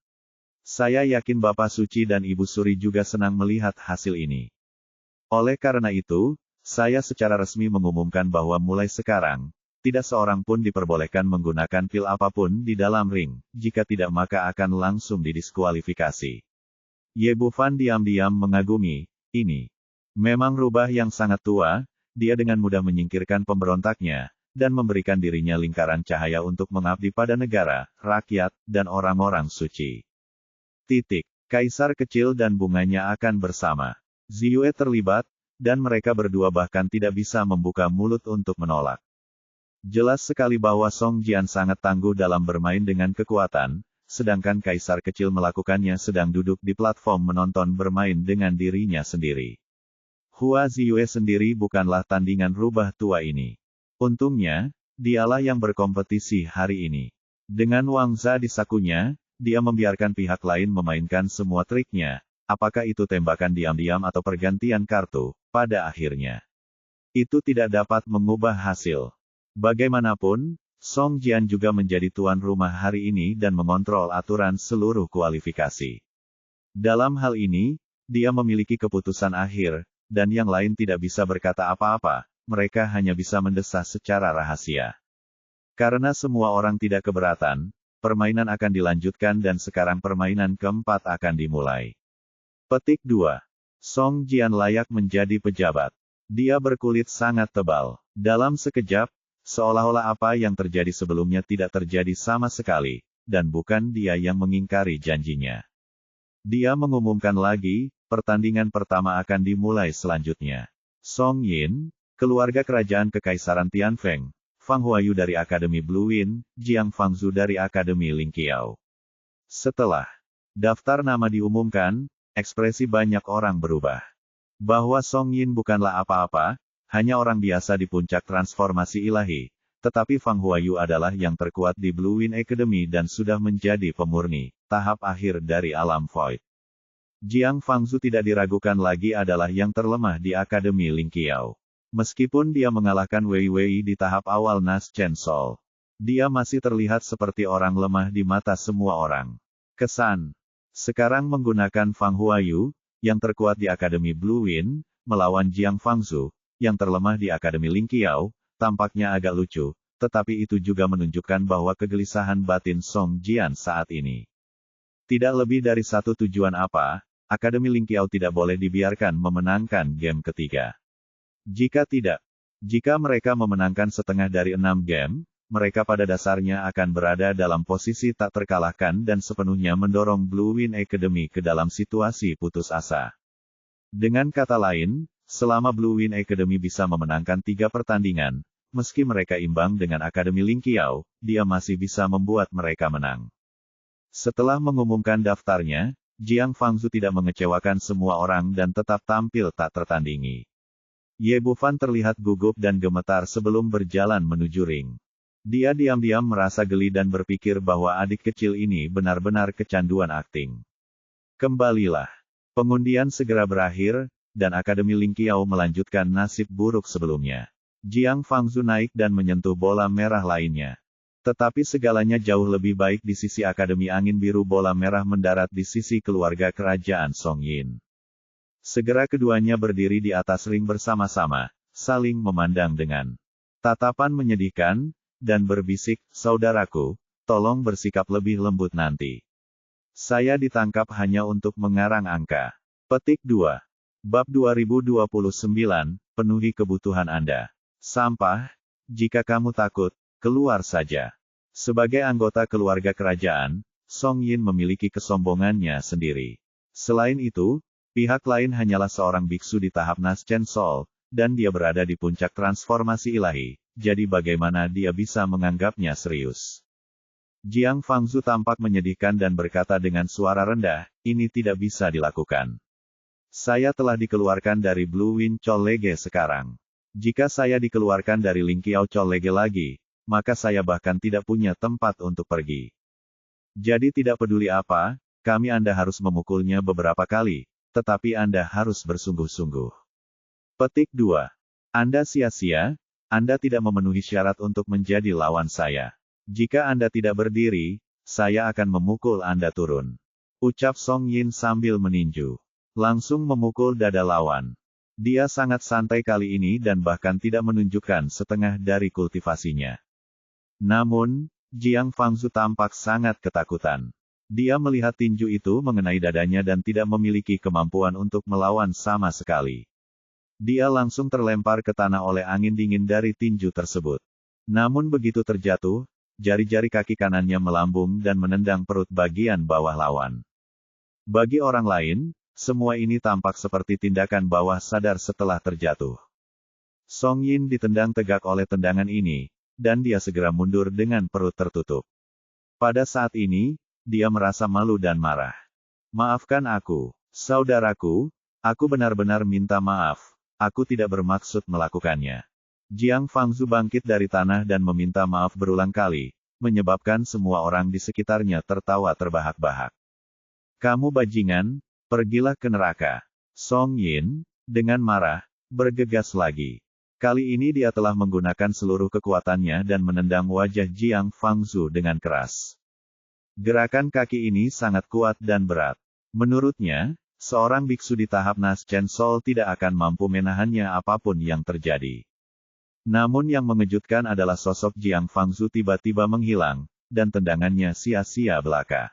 Saya yakin Bapak Suci dan Ibu Suri juga senang melihat hasil ini. Oleh karena itu, saya secara resmi mengumumkan bahwa mulai sekarang, tidak seorang pun diperbolehkan menggunakan pil apapun di dalam ring, jika tidak maka akan langsung didiskualifikasi. Ye Bufan diam-diam mengagumi, ini memang rubah yang sangat tua, dia dengan mudah menyingkirkan pemberontaknya, dan memberikan dirinya lingkaran cahaya untuk mengabdi pada negara, rakyat, dan orang-orang suci. Kaisar kecil dan bunganya akan bersama. Ziyue terlibat, dan mereka berdua bahkan tidak bisa membuka mulut untuk menolak. Jelas sekali bahwa Song Jian sangat tangguh dalam bermain dengan kekuatan, sedangkan Kaisar kecil melakukannya sedang duduk di platform menonton bermain dengan dirinya sendiri. Hua Ziyue sendiri bukanlah tandingan rubah tua ini. Untungnya, dialah yang berkompetisi hari ini. Dengan Wangza di sakunya, dia membiarkan pihak lain memainkan semua triknya, apakah itu tembakan diam-diam atau pergantian kartu, pada akhirnya. Itu tidak dapat mengubah hasil. Bagaimanapun, Song Jian juga menjadi tuan rumah hari ini dan mengontrol aturan seluruh kualifikasi. Dalam hal ini, dia memiliki keputusan akhir, dan yang lain tidak bisa berkata apa-apa, mereka hanya bisa mendesah secara rahasia. Karena semua orang tidak keberatan, permainan akan dilanjutkan dan sekarang permainan keempat akan dimulai. Petik 2. Song Jian layak menjadi pejabat. Dia berkulit sangat tebal. Dalam sekejap, seolah-olah apa yang terjadi sebelumnya tidak terjadi sama sekali, dan bukan dia yang mengingkari janjinya. Dia mengumumkan lagi, pertandingan pertama akan dimulai selanjutnya. Song Yin, keluarga kerajaan Kekaisaran Tianfeng, Fang Huayu dari Akademi Blue Wind, Jiang Fangzhu dari Akademi Lingqiao. Setelah daftar nama diumumkan, ekspresi banyak orang berubah. Bahwa Song Yin bukanlah apa-apa, hanya orang biasa di puncak transformasi ilahi, tetapi Fang Huayu adalah yang terkuat di Blue Wind Academy dan sudah menjadi pemurni, tahap akhir dari alam void. Jiang Fangzhu tidak diragukan lagi adalah yang terlemah di Akademi Lingqiao. Meskipun dia mengalahkan Wei Wei di tahap awal Nas Chen Sol, dia masih terlihat seperti orang lemah di mata semua orang. Kesan. Sekarang menggunakan Fang Huayu, yang terkuat di Akademi Blue Wind, melawan Jiang Fangzhu, yang terlemah di Akademi Lingqiao, tampaknya agak lucu, tetapi itu juga menunjukkan bahwa kegelisahan batin Song Jian saat ini. Tidak lebih dari satu tujuan apa, Akademi Lingqiao tidak boleh dibiarkan memenangkan game ketiga. Jika mereka memenangkan setengah dari 6 game, mereka pada dasarnya akan berada dalam posisi tak terkalahkan dan sepenuhnya mendorong Blue Wind Academy ke dalam situasi putus asa. Dengan kata lain, selama Blue Wind Academy bisa memenangkan 3 pertandingan, meski mereka imbang dengan Akademi Lingqiao, dia masih bisa membuat mereka menang. Setelah mengumumkan daftarnya, Jiang Fangzhu tidak mengecewakan semua orang dan tetap tampil tak tertandingi. Ye Bufan terlihat gugup dan gemetar sebelum berjalan menuju ring. Dia diam-diam merasa geli dan berpikir bahwa adik kecil ini benar-benar kecanduan akting. Kembalilah. Pengundian segera berakhir, dan Akademi Lingqiao melanjutkan nasib buruk sebelumnya. Jiang Fangzhu naik dan menyentuh bola merah lainnya. Tetapi segalanya jauh lebih baik di sisi Akademi Angin Biru. Bola merah mendarat di sisi keluarga kerajaan Song Yin. Segera keduanya berdiri di atas ring bersama-sama, saling memandang dengan tatapan menyedihkan, dan berbisik, "Saudaraku, tolong bersikap lebih lembut nanti. Saya ditangkap hanya untuk mengarang angka." Petik 2. Bab 2029, penuhi kebutuhan Anda. Sampah, jika kamu takut, keluar saja. Sebagai anggota keluarga kerajaan, Song Yin memiliki kesombongannya sendiri. Selain itu, pihak lain hanyalah seorang biksu di tahap Nas Chen Sol, dan dia berada di puncak transformasi ilahi, jadi bagaimana dia bisa menganggapnya serius? Jiang Fangzhu tampak menyedihkan dan berkata dengan suara rendah, "Ini tidak bisa dilakukan. Saya telah dikeluarkan dari Blue Wind College sekarang. Jika saya dikeluarkan dari Lingqiao College lagi, maka saya bahkan tidak punya tempat untuk pergi. Jadi tidak peduli apa, Anda harus memukulnya beberapa kali. Tetapi Anda harus bersungguh-sungguh." Petik 2. Anda sia-sia, Anda tidak memenuhi syarat untuk menjadi lawan saya. Jika Anda tidak berdiri, saya akan memukul Anda turun. Ucap Song Yin sambil meninju. Langsung memukul dada lawan. Dia sangat santai kali ini dan bahkan tidak menunjukkan setengah dari kultivasinya. Namun, Jiang Fangzhu tampak sangat ketakutan. Dia melihat tinju itu mengenai dadanya dan tidak memiliki kemampuan untuk melawan sama sekali. Dia langsung terlempar ke tanah oleh angin dingin dari tinju tersebut. Namun begitu terjatuh, jari-jari kaki kanannya melambung dan menendang perut bagian bawah lawan. Bagi orang lain, semua ini tampak seperti tindakan bawah sadar setelah terjatuh. Song Yin ditendang tegak oleh tendangan ini, dan dia segera mundur dengan perut tertutup. Pada saat ini, dia merasa malu dan marah. "Maafkan aku, saudaraku, aku benar-benar minta maaf, aku tidak bermaksud melakukannya." Jiang Fangzhu bangkit dari tanah dan meminta maaf berulang kali, menyebabkan semua orang di sekitarnya tertawa terbahak-bahak. "Kamu bajingan, pergilah ke neraka." Song Yin, dengan marah, bergegas lagi. Kali ini dia telah menggunakan seluruh kekuatannya dan menendang wajah Jiang Fangzu dengan keras. Gerakan kaki ini sangat kuat dan berat. Menurutnya, seorang biksu di tahap Nas Chen Sol tidak akan mampu menahannya apapun yang terjadi. Namun yang mengejutkan adalah sosok Jiang Fangzu tiba-tiba menghilang, dan tendangannya sia-sia belaka.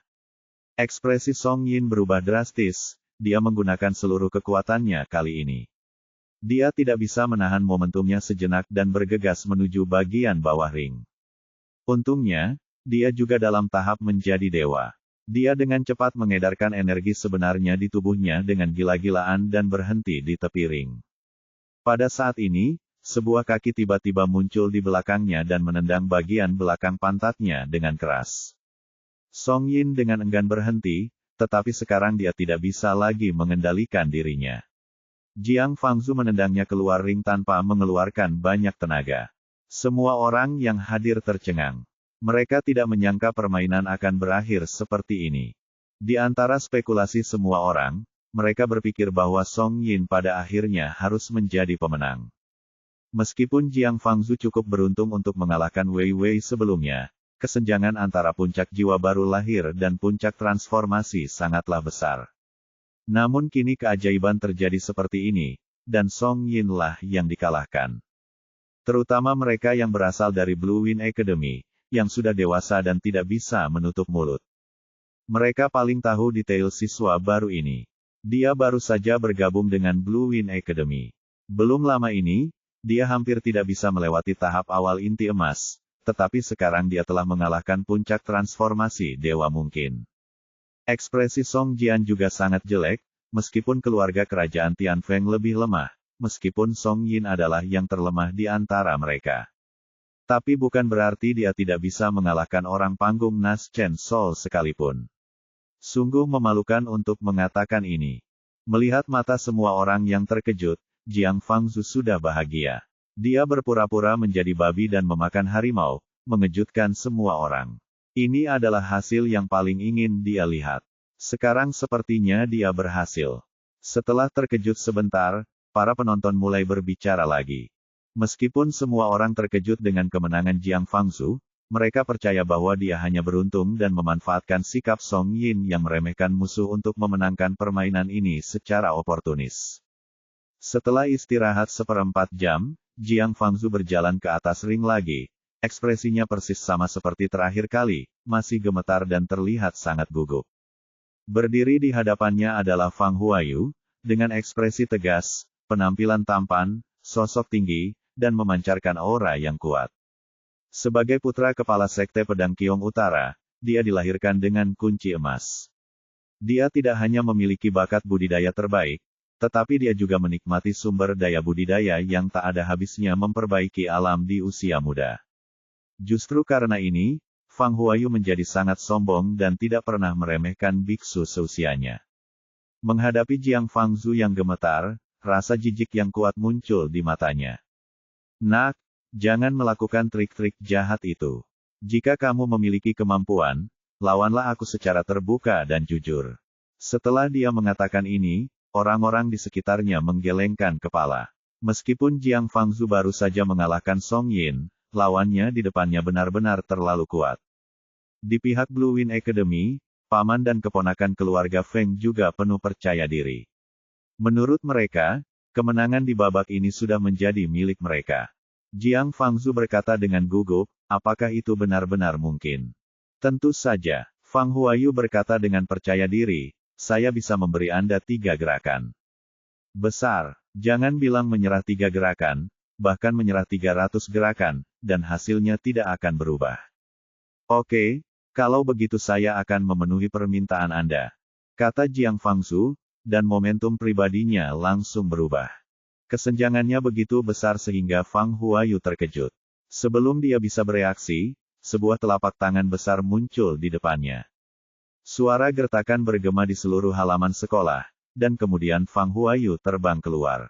Ekspresi Song Yin berubah drastis, dia menggunakan seluruh kekuatannya kali ini. Dia tidak bisa menahan momentumnya sejenak dan bergegas menuju bagian bawah ring. Untungnya, dia juga dalam tahap menjadi dewa. Dia dengan cepat mengedarkan energi sebenarnya di tubuhnya dengan gila-gilaan dan berhenti di tepi ring. Pada saat ini, sebuah kaki tiba-tiba muncul di belakangnya dan menendang bagian belakang pantatnya dengan keras. Song Yin dengan enggan berhenti, tetapi sekarang dia tidak bisa lagi mengendalikan dirinya. Jiang Fangzu menendangnya keluar ring tanpa mengeluarkan banyak tenaga. Semua orang yang hadir tercengang. Mereka tidak menyangka permainan akan berakhir seperti ini. Di antara spekulasi semua orang, mereka berpikir bahwa Song Yin pada akhirnya harus menjadi pemenang. Meskipun Jiang Fangzu cukup beruntung untuk mengalahkan Wei Wei sebelumnya, kesenjangan antara puncak jiwa baru lahir dan puncak transformasi sangatlah besar. Namun kini keajaiban terjadi seperti ini, dan Song Yin lah yang dikalahkan. Terutama mereka yang berasal dari Blue Wind Academy, yang sudah dewasa dan tidak bisa menutup mulut. Mereka paling tahu detail siswa baru ini. Dia baru saja bergabung dengan Blue Wind Academy. Belum lama ini, dia hampir tidak bisa melewati tahap awal inti emas, tetapi sekarang dia telah mengalahkan puncak transformasi dewa mungkin. Ekspresi Song Jian juga sangat jelek, meskipun keluarga kerajaan Tianfeng lebih lemah, meskipun Song Yin adalah yang terlemah di antara mereka. Tapi bukan berarti dia tidak bisa mengalahkan orang panggung Nas Chen Sol sekalipun. Sungguh memalukan untuk mengatakan ini. Melihat mata semua orang yang terkejut, Jiang Fangzu sudah bahagia. Dia berpura-pura menjadi babi dan memakan harimau, mengejutkan semua orang. Ini adalah hasil yang paling ingin dia lihat. Sekarang sepertinya dia berhasil. Setelah terkejut sebentar, para penonton mulai berbicara lagi. Meskipun semua orang terkejut dengan kemenangan Jiang Fangzu, mereka percaya bahwa dia hanya beruntung dan memanfaatkan sikap Song Yin yang meremehkan musuh untuk memenangkan permainan ini secara oportunis. Setelah istirahat seperempat jam, Jiang Fangzu berjalan ke atas ring lagi. Ekspresinya persis sama seperti terakhir kali, masih gemetar dan terlihat sangat gugup. Berdiri di hadapannya adalah Fang Huayu, dengan ekspresi tegas, penampilan tampan, sosok tinggi, dan memancarkan aura yang kuat. Sebagai putra kepala Sekte Pedang Kiong Utara, dia dilahirkan dengan kunci emas. Dia tidak hanya memiliki bakat budidaya terbaik, tetapi dia juga menikmati sumber daya budidaya yang tak ada habisnya memperbaiki alam di usia muda. Justru karena ini, Fang Huayu menjadi sangat sombong dan tidak pernah meremehkan biksu seusianya. Menghadapi Jiang Fangzu yang gemetar, rasa jijik yang kuat muncul di matanya. "Nak, jangan melakukan trik-trik jahat itu. Jika kamu memiliki kemampuan, lawanlah aku secara terbuka dan jujur." Setelah dia mengatakan ini, orang-orang di sekitarnya menggelengkan kepala. Meskipun Jiang Fangzu baru saja mengalahkan Song Yin, lawannya di depannya benar-benar terlalu kuat. Di pihak Blue Wind Academy, paman dan keponakan keluarga Feng juga penuh percaya diri. Menurut mereka, kemenangan di babak ini sudah menjadi milik mereka. Jiang Fangzu berkata dengan gugup, "Apakah itu benar-benar mungkin?" "Tentu saja," Fang Huayu berkata dengan percaya diri, "saya bisa memberi Anda 3 gerakan besar. Jangan bilang menyerah 3 gerakan, bahkan menyerah 300 gerakan, dan hasilnya tidak akan berubah." "Oke, kalau begitu saya akan memenuhi permintaan Anda," kata Jiang Fangzu, dan momentum pribadinya langsung berubah. Kesenjangannya begitu besar sehingga Fang Huayu terkejut. Sebelum dia bisa bereaksi, sebuah telapak tangan besar muncul di depannya. Suara gertakan bergema di seluruh halaman sekolah, dan kemudian Fang Huayu terbang keluar.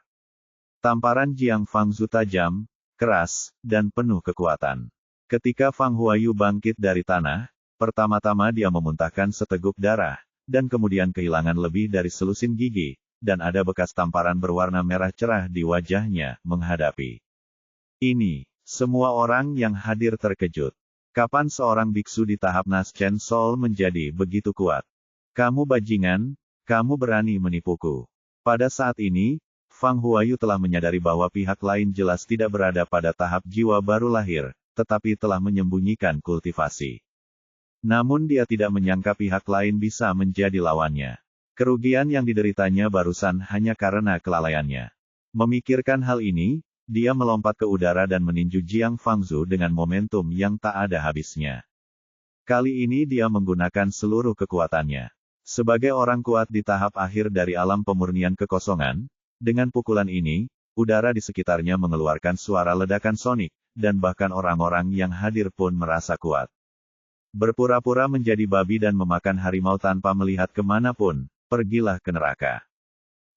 Tamparan Jiang Fangzu tajam, keras, dan penuh kekuatan. Ketika Fang Huayu bangkit dari tanah, pertama-tama dia memuntahkan seteguk darah, dan kemudian kehilangan lebih dari selusin gigi, dan ada bekas tamparan berwarna merah cerah di wajahnya, menghadapi ini. Semua orang yang hadir terkejut. Kapan seorang biksu di tahap Nas Chen Sol menjadi begitu kuat? Kamu bajingan, kamu berani menipuku. Pada saat ini, Fang Huayu telah menyadari bahwa pihak lain jelas tidak berada pada tahap jiwa baru lahir, tetapi telah menyembunyikan kultivasi. Namun dia tidak menyangka pihak lain bisa menjadi lawannya. Kerugian yang dideritanya barusan hanya karena kelalaiannya. Memikirkan hal ini, dia melompat ke udara dan meninju Jiang Fangzhu dengan momentum yang tak ada habisnya. Kali ini dia menggunakan seluruh kekuatannya. Sebagai orang kuat di tahap akhir dari alam pemurnian kekosongan, dengan pukulan ini, udara di sekitarnya mengeluarkan suara ledakan sonik, dan bahkan orang-orang yang hadir pun merasa kuat. Berpura-pura menjadi babi dan memakan harimau tanpa melihat kemanapun, pergilah ke neraka.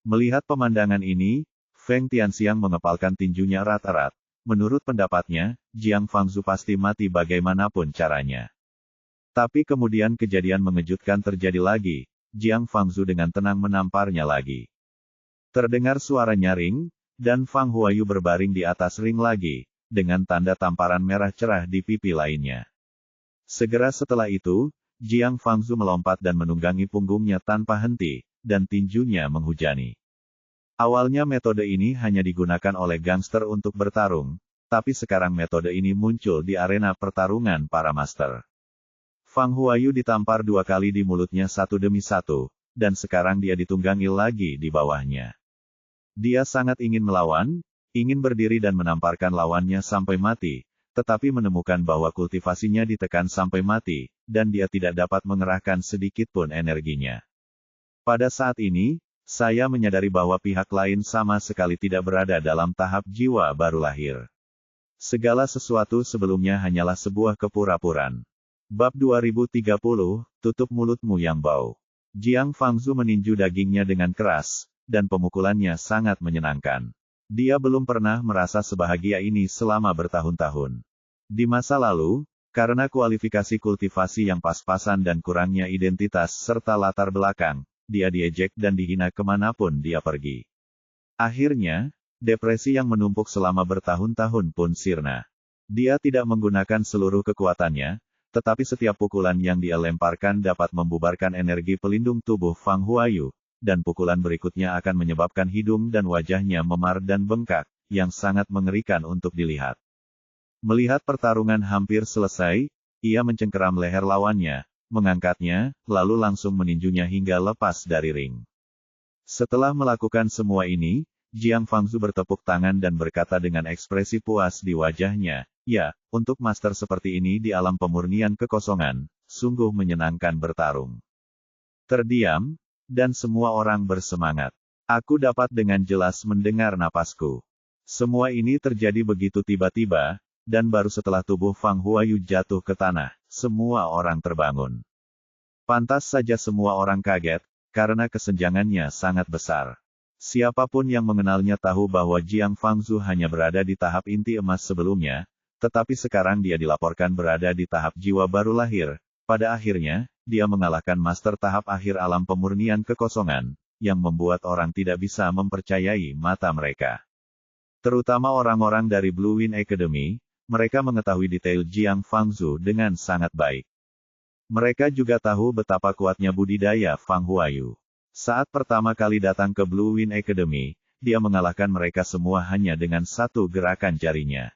Melihat pemandangan ini, Feng Tianxiang mengepalkan tinjunya erat-erat. Menurut pendapatnya, Jiang Fangzhu pasti mati bagaimanapun caranya. Tapi kemudian kejadian mengejutkan terjadi lagi, Jiang Fangzhu dengan tenang menamparnya lagi. Terdengar suara nyaring, dan Fang Huayu berbaring di atas ring lagi, dengan tanda tamparan merah cerah di pipi lainnya. Segera setelah itu, Jiang Fangzhu melompat dan menunggangi punggungnya tanpa henti, dan tinjunya menghujani. Awalnya metode ini hanya digunakan oleh gangster untuk bertarung, tapi sekarang metode ini muncul di arena pertarungan para master. Fang Huayu ditampar 2 kali di mulutnya satu demi satu, dan sekarang dia ditunggangi lagi di bawahnya. Dia sangat ingin melawan, ingin berdiri dan menamparkan lawannya sampai mati, tetapi menemukan bahwa kultivasinya ditekan sampai mati, dan dia tidak dapat mengerahkan sedikit pun energinya. Pada saat ini, saya menyadari bahwa pihak lain sama sekali tidak berada dalam tahap jiwa baru lahir. Segala sesuatu sebelumnya hanyalah sebuah kepura-puraan. Bab 2030, tutup mulutmu yang bau. Jiang Fangzhu meninju dagingnya dengan keras, dan pemukulannya sangat menyenangkan. Dia belum pernah merasa sebahagia ini selama bertahun-tahun. Di masa lalu, karena kualifikasi kultivasi yang pas-pasan dan kurangnya identitas serta latar belakang, dia diejek dan dihina kemanapun dia pergi. Akhirnya, depresi yang menumpuk selama bertahun-tahun pun sirna. Dia tidak menggunakan seluruh kekuatannya, tetapi setiap pukulan yang dia lemparkan dapat membubarkan energi pelindung tubuh Fang Huayu, dan pukulan berikutnya akan menyebabkan hidung dan wajahnya memar dan bengkak, yang sangat mengerikan untuk dilihat. Melihat pertarungan hampir selesai, ia mencengkeram leher lawannya, mengangkatnya, lalu langsung meninjunya hingga lepas dari ring. Setelah melakukan semua ini, Jiang Fangzhu bertepuk tangan dan berkata dengan ekspresi puas di wajahnya, "Ya, untuk master seperti ini di alam pemurnian kekosongan, sungguh menyenangkan bertarung." Terdiam, dan semua orang bersemangat. Aku dapat dengan jelas mendengar napasku. Semua ini terjadi begitu tiba-tiba, dan baru setelah tubuh Fang Huayu jatuh ke tanah, semua orang terbangun. Pantas saja semua orang kaget, karena kesenjangannya sangat besar. Siapapun yang mengenalnya tahu bahwa Jiang Fangzhu hanya berada di tahap inti emas sebelumnya, tetapi sekarang dia dilaporkan berada di tahap jiwa baru lahir. Pada akhirnya, dia mengalahkan master tahap akhir alam pemurnian kekosongan, yang membuat orang tidak bisa mempercayai mata mereka. Terutama orang-orang dari Blue Wind Academy, mereka mengetahui detail Jiang Fangzhu dengan sangat baik. Mereka juga tahu betapa kuatnya budidaya Fang Huayu. Saat pertama kali datang ke Blue Wind Academy, dia mengalahkan mereka semua hanya dengan satu gerakan jarinya.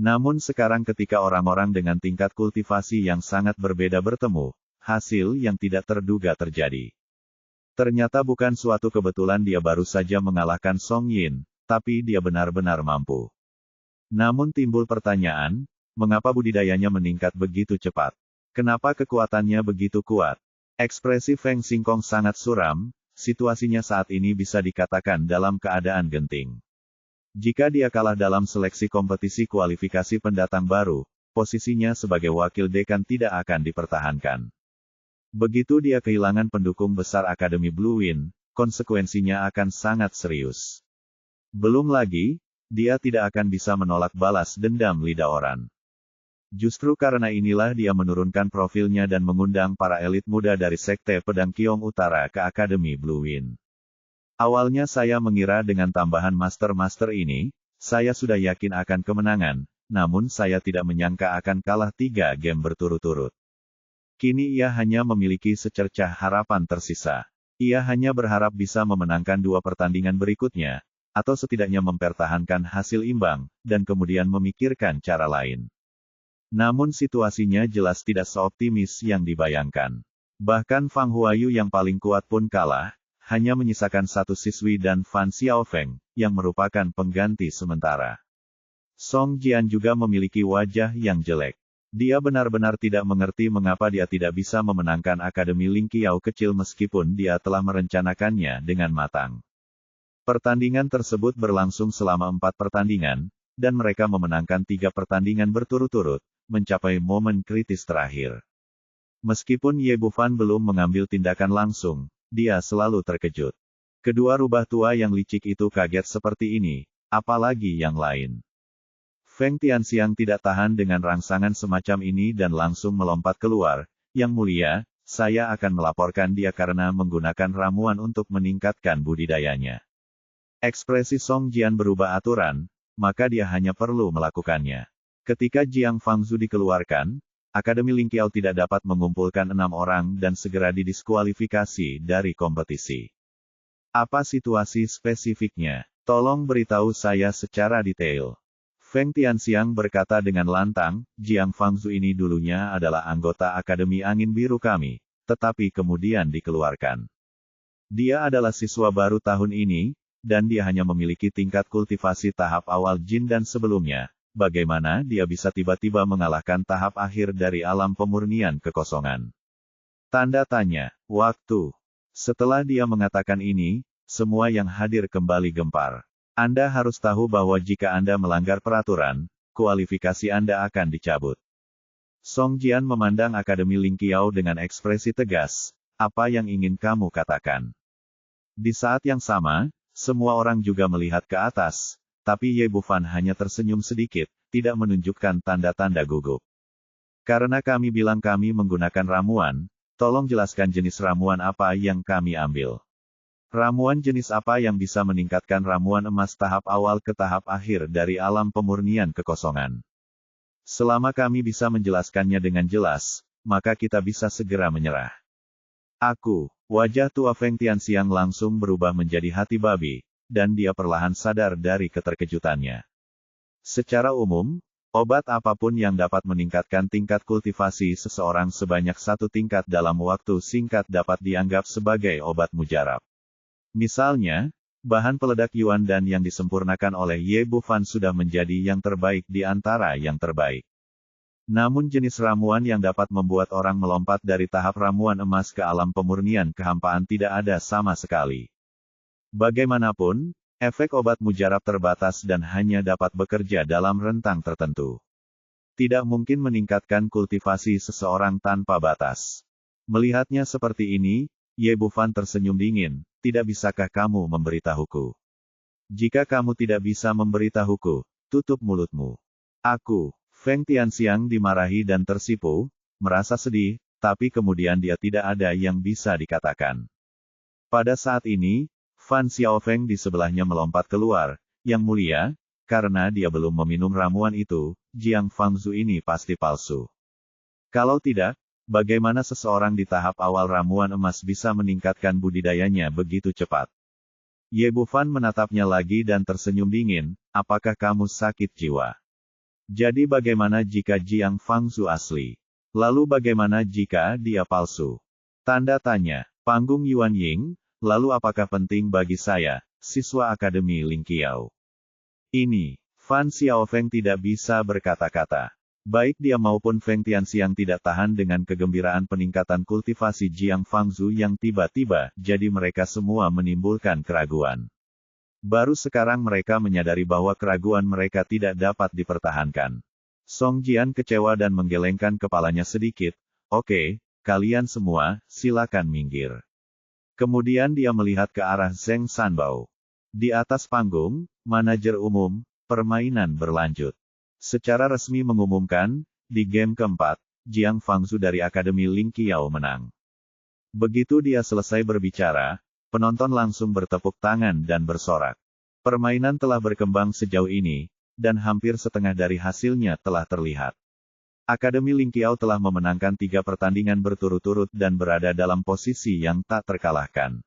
Namun sekarang ketika orang-orang dengan tingkat kultivasi yang sangat berbeda bertemu, hasil yang tidak terduga terjadi. Ternyata bukan suatu kebetulan dia baru saja mengalahkan Song Yin, tapi dia benar-benar mampu. Namun timbul pertanyaan, mengapa budidayanya meningkat begitu cepat? Kenapa kekuatannya begitu kuat? Ekspresi Feng Xingkong sangat suram, situasinya saat ini bisa dikatakan dalam keadaan genting. Jika dia kalah dalam seleksi kompetisi kualifikasi pendatang baru, posisinya sebagai wakil dekan tidak akan dipertahankan. Begitu dia kehilangan pendukung besar Akademi Blue Wind, konsekuensinya akan sangat serius. Belum lagi, dia tidak akan bisa menolak balas dendam Lidaoran. Justru karena inilah dia menurunkan profilnya dan mengundang para elit muda dari Sekte Pedang Kiong Utara ke Akademi Blue Wind. Awalnya saya mengira dengan tambahan master-master ini, saya sudah yakin akan kemenangan, namun saya tidak menyangka akan kalah 3 game berturut-turut. Kini ia hanya memiliki secercah harapan tersisa. Ia hanya berharap bisa memenangkan 2 pertandingan berikutnya, atau setidaknya mempertahankan hasil imbang, dan kemudian memikirkan cara lain. Namun situasinya jelas tidak seoptimis yang dibayangkan. Bahkan Fang Huayu yang paling kuat pun kalah, hanya menyisakan 1 siswi dan Fan Xiaofeng, yang merupakan pengganti sementara. Song Jian juga memiliki wajah yang jelek. Dia benar-benar tidak mengerti mengapa dia tidak bisa memenangkan Akademi Ling Qiao kecil meskipun dia telah merencanakannya dengan matang. Pertandingan tersebut berlangsung selama 4 pertandingan, dan mereka memenangkan 3 pertandingan berturut-turut, mencapai momen kritis terakhir. Meskipun Ye Bufan belum mengambil tindakan langsung, dia selalu terkejut. Kedua rubah tua yang licik itu kaget seperti ini, apalagi yang lain. Feng Tianxiang tidak tahan dengan rangsangan semacam ini dan langsung melompat keluar. Yang mulia, saya akan melaporkan dia karena menggunakan ramuan untuk meningkatkan budidayanya. Ekspresi Song Jian berubah aturan, maka dia hanya perlu melakukannya. Ketika Jiang Fangzu dikeluarkan, Akademi Ling Qiao tidak dapat mengumpulkan 6 orang dan segera didiskualifikasi dari kompetisi. Apa situasi spesifiknya? Tolong beritahu saya secara detail. Feng Tianxiang berkata dengan lantang, Jiang Fangzu ini dulunya adalah anggota Akademi Angin Biru kami, tetapi kemudian dikeluarkan. Dia adalah siswa baru tahun ini, dan dia hanya memiliki tingkat kultivasi tahap awal Jin dan sebelumnya. Bagaimana dia bisa tiba-tiba mengalahkan tahap akhir dari alam pemurnian kekosongan? Tanda tanya. Waktu. Setelah dia mengatakan ini, semua yang hadir kembali gempar. Anda harus tahu bahwa jika Anda melanggar peraturan, kualifikasi Anda akan dicabut. Song Jian memandang Akademi Ling Qiao dengan ekspresi tegas. Apa yang ingin kamu katakan? Di saat yang sama, semua orang juga melihat ke atas. Tapi Ye Bufan hanya tersenyum sedikit, tidak menunjukkan tanda-tanda gugup. Karena kami bilang kami menggunakan ramuan, tolong jelaskan jenis ramuan apa yang kami ambil. Ramuan jenis apa yang bisa meningkatkan ramuan emas tahap awal ke tahap akhir dari alam pemurnian kekosongan. Selama kami bisa menjelaskannya dengan jelas, maka kita bisa segera menyerah. Wajah tua Feng Tianxiang langsung berubah menjadi hati babi. Dan dia perlahan sadar dari keterkejutannya. Secara umum, obat apapun yang dapat meningkatkan tingkat kultivasi seseorang sebanyak 1 tingkat dalam waktu singkat dapat dianggap sebagai obat mujarab. Misalnya, bahan peledak Yuan dan yang disempurnakan oleh Ye Bufan sudah menjadi yang terbaik di antara yang terbaik. Namun jenis ramuan yang dapat membuat orang melompat dari tahap ramuan emas ke alam pemurnian kehampaan tidak ada sama sekali. Bagaimanapun, efek obat mujarab terbatas dan hanya dapat bekerja dalam rentang tertentu. Tidak mungkin meningkatkan kultivasi seseorang tanpa batas. Melihatnya seperti ini, Ye Bufan tersenyum dingin, tidak bisakah kamu memberitahuku? Jika kamu tidak bisa memberitahuku, tutup mulutmu. Feng Tianxiang dimarahi dan tersipu, merasa sedih, tapi kemudian dia tidak ada yang bisa dikatakan. Pada saat ini, Fan Xiaofeng di sebelahnya melompat keluar. Yang mulia, karena dia belum meminum ramuan itu, Jiang Fangzu ini pasti palsu. Kalau tidak, bagaimana seseorang di tahap awal ramuan emas bisa meningkatkan budidayanya begitu cepat? Ye Bufan menatapnya lagi dan tersenyum dingin, apakah kamu sakit jiwa? Jadi bagaimana jika Jiang Fangzu asli? Lalu bagaimana jika dia palsu? Tanda tanya. Panggung Yuan Ying. Lalu apakah penting bagi saya, siswa Akademi Ling Qiao? Ini, Fan Xiaofeng tidak bisa berkata-kata. Baik dia maupun Feng Tianxiang tidak tahan dengan kegembiraan peningkatan kultivasi Jiang Fangzu yang tiba-tiba, jadi mereka semua menimbulkan keraguan. Baru sekarang mereka menyadari bahwa keraguan mereka tidak dapat dipertahankan. Song Jian kecewa dan menggelengkan kepalanya sedikit. Oke, kalian semua, silakan minggir. Kemudian dia melihat ke arah Zheng Sanbao. Di atas panggung, manajer umum, permainan berlanjut. Secara resmi mengumumkan, di game keempat, Jiang Fangzhu dari Akademi Ling Qiao menang. Begitu dia selesai berbicara, penonton langsung bertepuk tangan dan bersorak. Permainan telah berkembang sejauh ini, dan hampir setengah dari hasilnya telah terlihat. Akademi Ling Qiao telah memenangkan 3 pertandingan berturut-turut dan berada dalam posisi yang tak terkalahkan.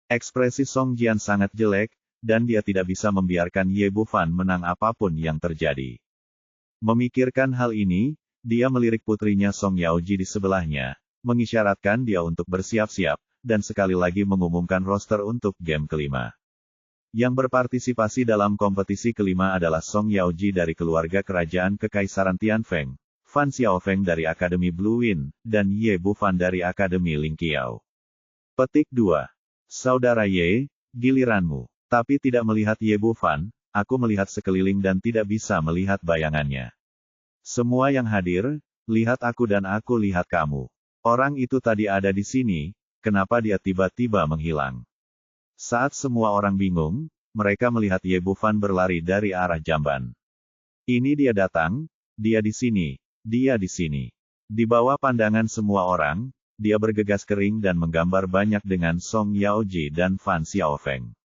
Ekspresi Song Jian sangat jelek, dan dia tidak bisa membiarkan Ye Bufan menang apapun yang terjadi. Memikirkan hal ini, dia melirik putrinya Song Yaoji di sebelahnya, mengisyaratkan dia untuk bersiap-siap, dan sekali lagi mengumumkan roster untuk game kelima. Yang berpartisipasi dalam kompetisi kelima adalah Song Yaoji dari keluarga kerajaan Kekaisaran Tianfeng, Fan Xiaofeng dari Akademi Blue Wind, dan Ye Bufan dari Akademi Ling Qiao. Petik 2. Saudara Ye, giliranmu. Tapi tidak melihat Ye Bufan, aku melihat sekeliling dan tidak bisa melihat bayangannya. Semua yang hadir, lihat aku dan aku lihat kamu. Orang itu tadi ada di sini, kenapa dia tiba-tiba menghilang? Saat semua orang bingung, mereka melihat Ye Bufan berlari dari arah jamban. Ini dia datang, dia di sini. Dia di sini. Di bawah pandangan semua orang, dia bergegas kering dan menggambar banyak dengan Song Yaoji dan Fan Xiaofeng.